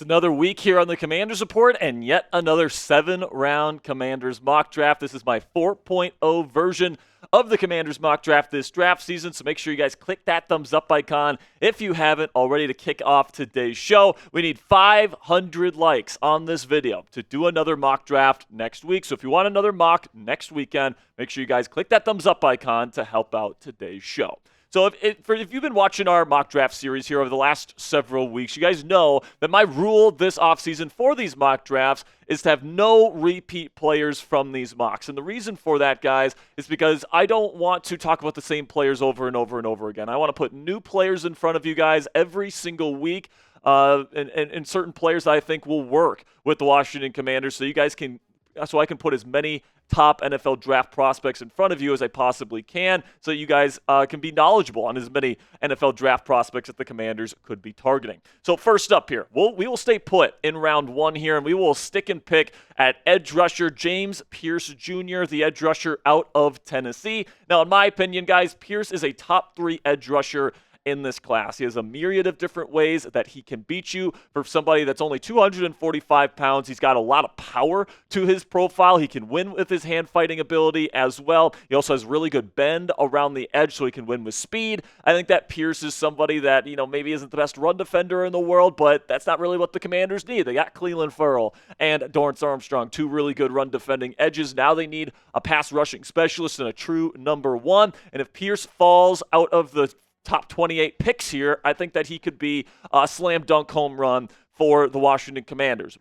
another week here on the Commanders Report and yet another 7-round Commanders mock draft. This is my 4.0 version of the Commanders mock draft this draft season, so make sure you guys click that thumbs up icon if you haven't already to kick off today's show. We need 500 likes on this video to do another mock draft next week, so if you want another mock next weekend, make sure you guys click that thumbs up icon to help out today's show. So if you've been watching our mock draft series here over the last several weeks, you guys know that my rule this offseason for these mock drafts is to have no repeat players from these mocks. And the reason for that, guys, is because I don't want to talk about the same players over and over and over again. I want to put new players in front of you guys every single week, and certain players that I think will work with the Washington Commanders so I can put as many top NFL draft prospects in front of you as I possibly can so you guys can be knowledgeable on as many NFL draft prospects that the Commanders could be targeting. So first up here, we will stay put in round 1 here, and we will stick and pick at edge rusher James Pearce Jr., the edge rusher out of Tennessee. Now, in my opinion, guys, Pearce is a top 3 edge rusher in this class. He has a myriad of different ways that he can beat you. For somebody that's only 245 pounds, he's got a lot of power to his profile. He can win with his hand fighting ability as well. He also has really good bend around the edge, so he can win with speed. I think that Pearce is somebody that, maybe isn't the best run defender in the world, but that's not really what the Commanders need. They got Cleveland Ferrell and Dorrance Armstrong, 2 really good run defending edges. Now they need a pass rushing specialist and a true number 1. And if Pearce falls out of the top 28 picks here, I think that he could be a slam dunk home run for the Washington Commanders.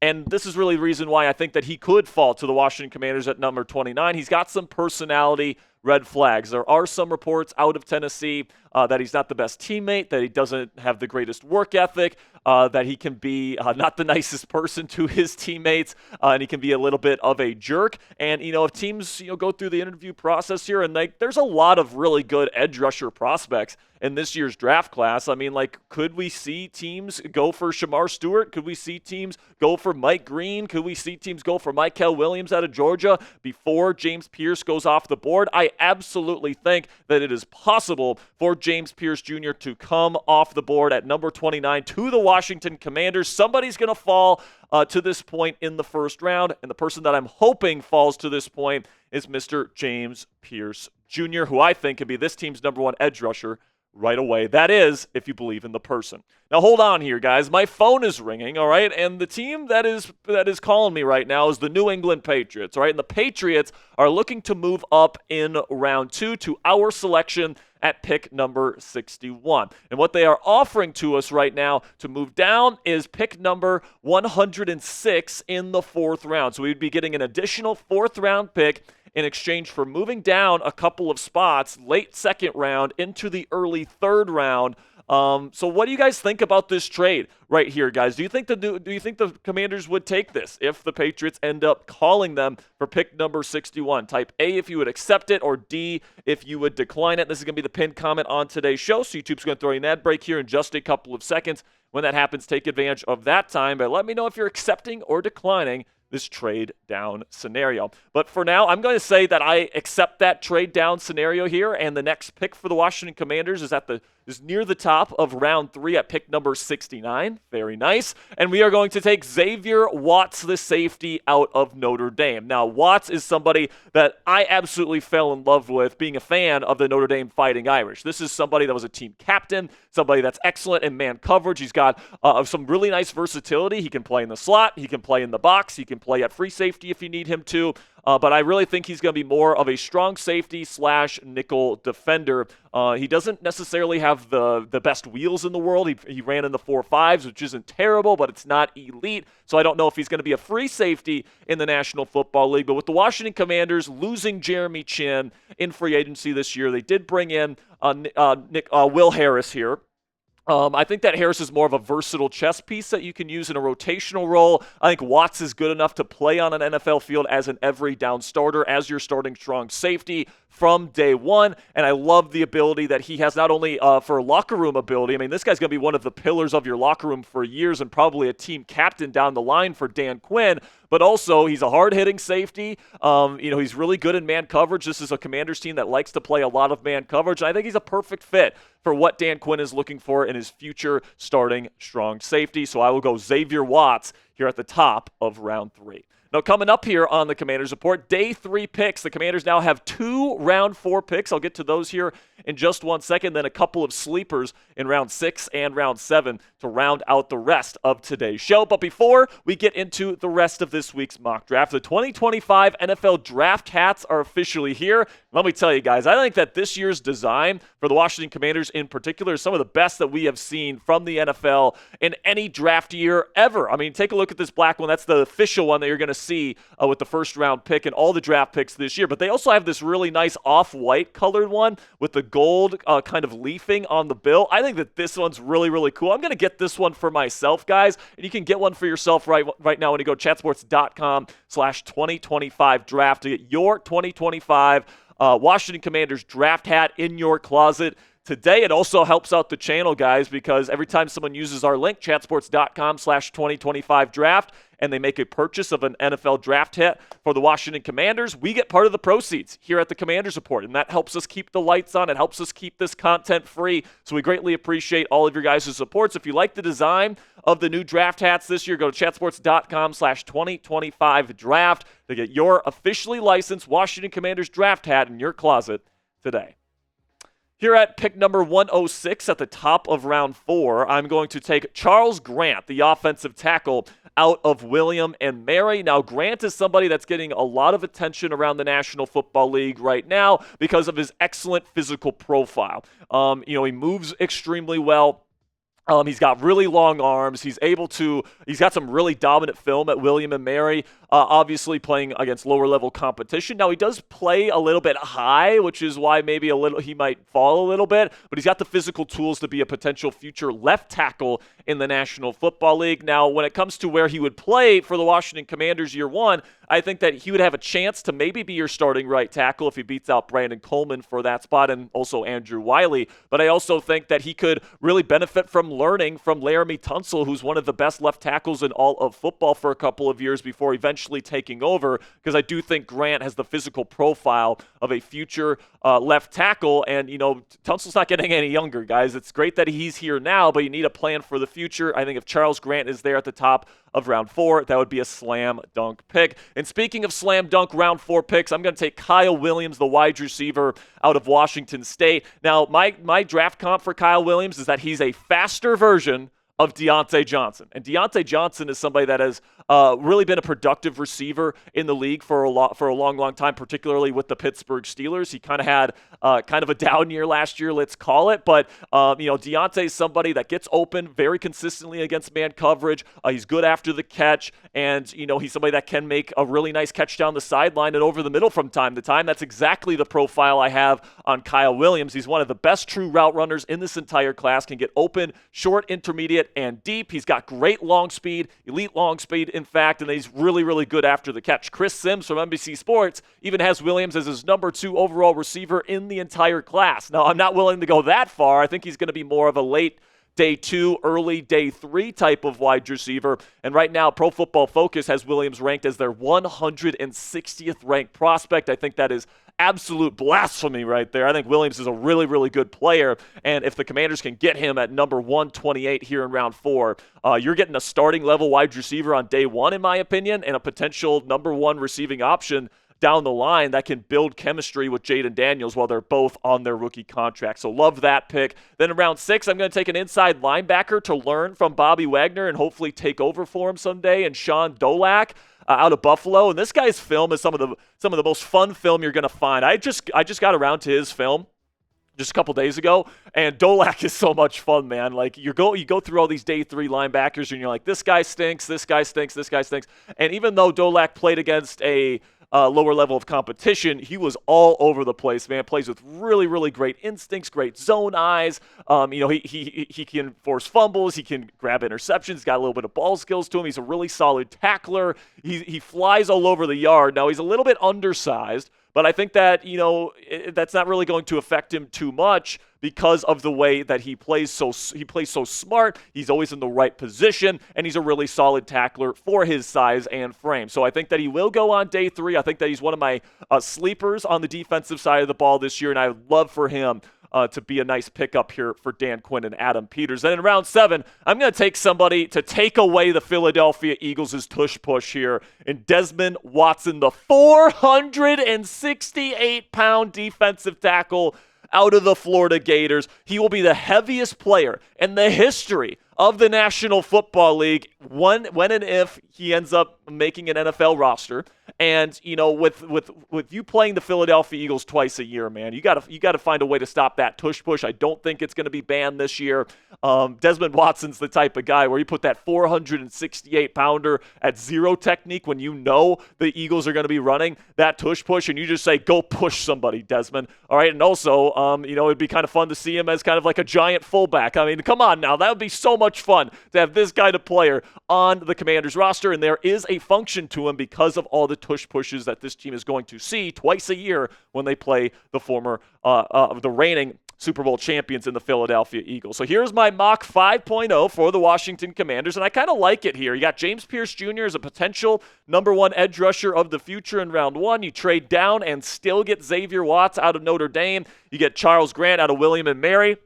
And this is really the reason why I think that he could fall to the Washington Commanders at number 29. He's got some personality red flags. There are some reports out of Tennessee that he's not the best teammate, that he doesn't have the greatest work ethic, that he can be not the nicest person to his teammates, and he can be a little bit of a jerk. And, if teams, go through the interview process here, and there's a lot of really good edge rusher prospects in this year's draft class. I mean, could we see teams go for Shamar Stewart? Could we see teams go for Mike Green? Could we see teams go for Mykel Williams out of Georgia before James Pearce goes off the board? I absolutely think that it is possible for James Pearce Jr. to come off the board at number 29 to the Washington Commanders. Somebody's going to fall to this point in the first round, and the person that I'm hoping falls to this point is Mr. James Pearce Jr., who I think could be this team's number 1 edge rusher right away. That is, if you believe in the person. Now, hold on here, guys. My phone is ringing, all right? And the team that is calling me right now is the New England Patriots, all right? And the Patriots are looking to move up in round 2 to our selection at pick number 61. And what they are offering to us right now to move down is pick number 106 in the 4th round. So we'd be getting an additional 4th round pick in exchange for moving down a couple of spots, late 2nd round into the early 3rd round. So what do you guys think about this trade right here, guys? Do you think the Commanders would take this if the Patriots end up calling them for pick number 61? Type A if you would accept it, or D if you would decline it. This is going to be the pinned comment on today's show, so YouTube's going to throw you an ad break here in just a couple of seconds. When that happens, take advantage of that time, but let me know if you're accepting or declining this trade down scenario. But for now, I'm going to say that I accept that trade down scenario here, and the next pick for the Washington Commanders is near the top of round 3 at pick number 69. Very nice. And we are going to take Xavier Watts, the safety, out of Notre Dame. Now, Watts is somebody that I absolutely fell in love with, being a fan of the Notre Dame Fighting Irish. This is somebody that was a team captain, somebody that's excellent in man coverage. He's got some really nice versatility. He can play in the slot. He can play in the box. He can play at free safety if you need him to. But I really think he's going to be more of a strong safety / nickel defender. He doesn't necessarily have the best wheels in the world. He ran in the 4.5s, which isn't terrible, but it's not elite. So I don't know if he's going to be a free safety in the National Football League. But with the Washington Commanders losing Jeremy Chinn in free agency this year, they did bring in Will Harris here. I think that Harris is more of a versatile chess piece that you can use in a rotational role. I think Watts is good enough to play on an NFL field as an every down starter, as your starting strong safety from day one, and I love the ability that he has not only for locker room ability. I mean, this guy's going to be one of the pillars of your locker room for years and probably a team captain down the line for Dan Quinn, but also he's a hard-hitting safety. He's really good in man coverage. This is a Commanders team that likes to play a lot of man coverage, and I think he's a perfect fit for what Dan Quinn is looking for in his future starting strong safety. So I will go Xavier Watts here at the top of round 3. Now, coming up here on the Commanders Report, day 3 picks. The Commanders now have 2 round 4 picks. I'll get to those here in just one second. Then a couple of sleepers in round 6 and round 7 to round out the rest of today's show. But before we get into the rest of this week's mock draft, the 2025 NFL draft hats are officially here. Let me tell you guys, I think that this year's design for the Washington Commanders in particular is some of the best that we have seen from the NFL in any draft year ever. I mean, take a look at this black one. That's the official one that you're going to see with the first round pick and all the draft picks this year. But they also have this really nice off-white colored one with the gold kind of leafing on the bill. I think that this one's really, really cool. I'm going to get this one for myself, guys, and you can get one for yourself right now when you go to chatsports.com/2025 draft to get your 2025 Washington Commanders draft hat in your closet today. It also helps out the channel, guys, because every time someone uses our link, chatsports.com/2025 draft, and they make a purchase of an NFL draft hat for the Washington Commanders, we get part of the proceeds here at the Commanders Report, and that helps us keep the lights on. It helps us keep this content free, so we greatly appreciate all of your guys' support. So if you like the design of the new draft hats this year, go to chatsports.com/2025 draft to get your officially licensed Washington Commanders draft hat in your closet today. Here at pick number 106 at the top of round 4, I'm going to take Charles Grant, the offensive tackle, out of William and Mary. Now, Grant is somebody that's getting a lot of attention around the National Football League right now because of his excellent physical profile. He moves extremely well. He's got really long arms. He's got some really dominant film at William and Mary, obviously playing against lower level competition. Now, he does play a little bit high, which is why maybe he might fall a little bit, but he's got the physical tools to be a potential future left tackle in the National Football League. Now, when it comes to where he would play for the Washington Commanders year 1, I think that he would have a chance to maybe be your starting right tackle if he beats out Brandon Coleman for that spot and also Andrew Wiley. But I also think that he could really benefit from learning from Laramie Tunsil, who's one of the best left tackles in all of football for a couple of years before eventually taking over, because I do think Grant has the physical profile of a future left tackle. And, Tunsil's not getting any younger, guys. It's great that he's here now, but you need a plan for the future. I think if Charles Grant is there at the top of round 4, that would be a slam dunk pick. And speaking of slam dunk round 4 picks, I'm going to take Kyle Williams, the wide receiver out of Washington State. Now, my draft comp for Kyle Williams is that he's a faster version of Deontay Johnson. And Deontay Johnson is somebody that has really been a productive receiver in the league for a long time, particularly with the Pittsburgh Steelers. He kind of had kind of a down year last year, let's call it. But, Deontay is somebody that gets open very consistently against man coverage. He's good after the catch. And, he's somebody that can make a really nice catch down the sideline and over the middle from time to time. That's exactly the profile I have on Kyle Williams. He's one of the best true route runners in this entire class, can get open, short, intermediate, and deep. He's got great long speed, elite long speed, in fact, and he's really, really good after the catch. Chris Sims from NBC Sports even has Williams as his number 2 overall receiver in the entire class. Now, I'm not willing to go that far. I think he's going to be more of a late day 2, early day 3 type of wide receiver. And right now, Pro Football Focus has Williams ranked as their 160th ranked prospect. I think that is absolute blasphemy right there. I think Williams is a really, really good player. And if the Commanders can get him at number 128 here in round 4, you're getting a starting level wide receiver on day 1, in my opinion, and a potential number 1 receiving option down the line that can build chemistry with Jaden Daniels while they're both on their rookie contract. So love that pick. Then in round 6, I'm going to take an inside linebacker to learn from Bobby Wagner and hopefully take over for him someday, and Sean Dolak out of Buffalo. And this guy's film is some of the most fun film you're going to find. I just got around to his film just a couple days ago, and Dolak is so much fun, man. Like, you go through all these day 3 linebackers, and you're like, this guy stinks, this guy stinks, this guy stinks. And even though Dolak played against a lower level of competition, he was all over the place, man. Plays with really, really great instincts, great zone eyes. He can force fumbles. He can grab interceptions. He's got a little bit of ball skills to him. He's a really solid tackler. He flies all over the yard. Now, he's a little bit undersized, But I think that, that's not really going to affect him too much because of the way that he plays so smart. He's always in the right position, and he's a really solid tackler for his size and frame. So I think that he will go on day 3. I think that he's one of my sleepers on the defensive side of the ball this year, and I would love for him to be a nice pickup here for Dan Quinn and Adam Peters. And in round 7, I'm going to take somebody to take away the Philadelphia Eagles' tush push here in Desmond Watson, the 468-pound defensive tackle out of the Florida Gators. He will be the heaviest player in the history of the National Football League when and if he ends up making an NFL roster. And with you playing the Philadelphia Eagles twice a year, man, you got to find a way to stop that tush push. I don't think it's going to be banned this year. Desmond Watson's the type of guy where you put that 468-pounder at zero technique when you know the Eagles are going to be running that tush push, and you just say, go push somebody, Desmond. All right, and also, it'd be kind of fun to see him as kind of like a giant fullback. I mean, come on now, that would be so much fun to have this kind of player on the Commanders roster, and there is a function to him because of all the tush pushes that this team is going to see twice a year when they play the reigning Super Bowl champions in the Philadelphia Eagles. So here's my mock 5.0 for the Washington Commanders, and I kind of like it here. You got James Pearce Jr. as a potential number 1 edge rusher of the future in round 1. You trade down and still get Xavier Watts out of Notre Dame. You get Charles Grant out of William & Mary.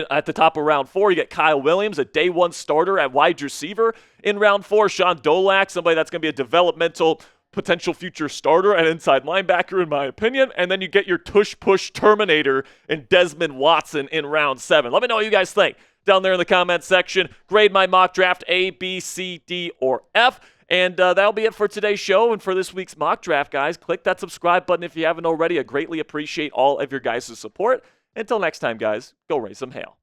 At the top of round 4, you get Kyle Williams, a day 1 starter at wide receiver. In round 4, Sean Dolak, somebody that's going to be a developmental potential future starter and inside linebacker, in my opinion. And then you get your tush-push terminator in Desmond Watson in round 7. Let me know what you guys think down there in the comment section. Grade my mock draft A, B, C, D, or F. And that'll be it for today's show and for this week's mock draft, guys. Click that subscribe button if you haven't already. I greatly appreciate all of your guys' support. Until next time, guys, go raise some hail.